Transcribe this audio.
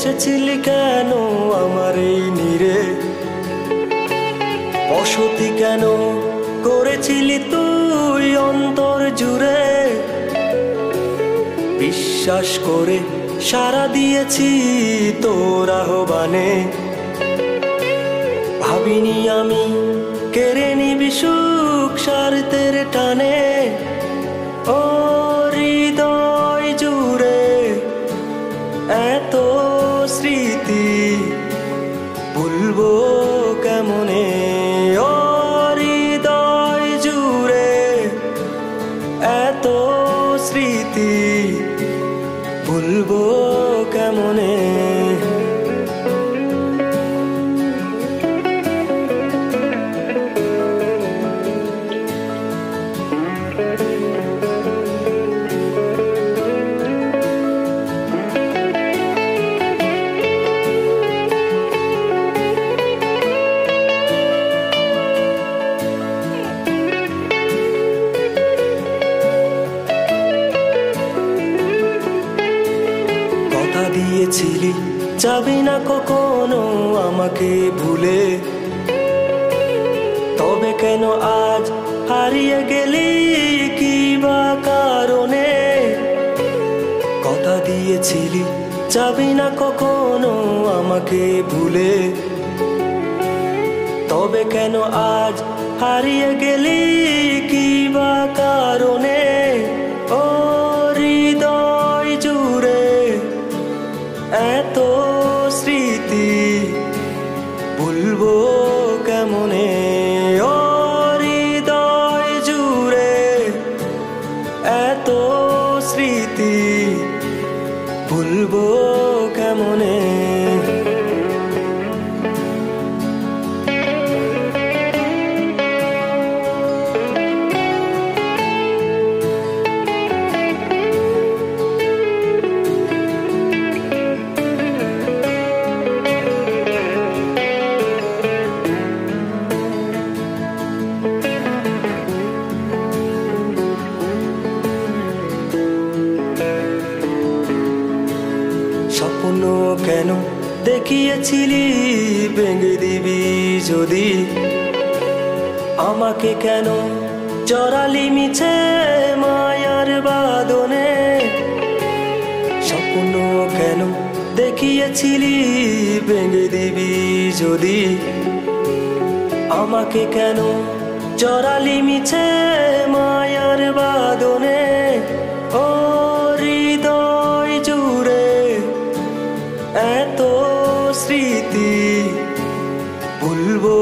এসেছিলি কেন আমার এই নীরে, বসতি কেন করেছিলি তুই অন্তর জুড়ে। বিশ্বাস করে সাড়া দিয়েছি তোর আহ্বানে, ভাবিনি আমি কেড়ে নিবি সুখ স্বার্থের টানে। ও হৃদয় জুড়ে এত স্মৃতি ভুলবো কেমনে। ও হৃদয় জুড়ে এত স্মৃতি ভুলবো কেমনে। দিয়েছিলি যাবি না কখনো আমাকে ভুলে, তবে কেন আজ হারিয়ে গেলি কি বা কারণে। কথা দিয়েছিলি যাবি না কখনো আমাকে ভুলে, তবে কেন আজ হারিয়ে গেলি কি বা কারণে। ও হৃদয় জুড়ে এত স্মৃতি ভুলবো কেমনে। ও হৃদয় জুড়ে এত স্মৃতি ভুলবো কেমনে। স্বপ্ন কেন দেখিয়েছিলি ভেঙে দিবি যদি, আমাকে কেন জড়ালি মিছে মায়ার বাঁধনে। স্বপ্ন কেন দেখিয়েছিলি ভেঙে দিবি যদি, আমাকে কেন জড়ালি মিছে মায়ার বাঁধনে। ও হৃদয় জুড়ে এত স্মৃতি ভুলবো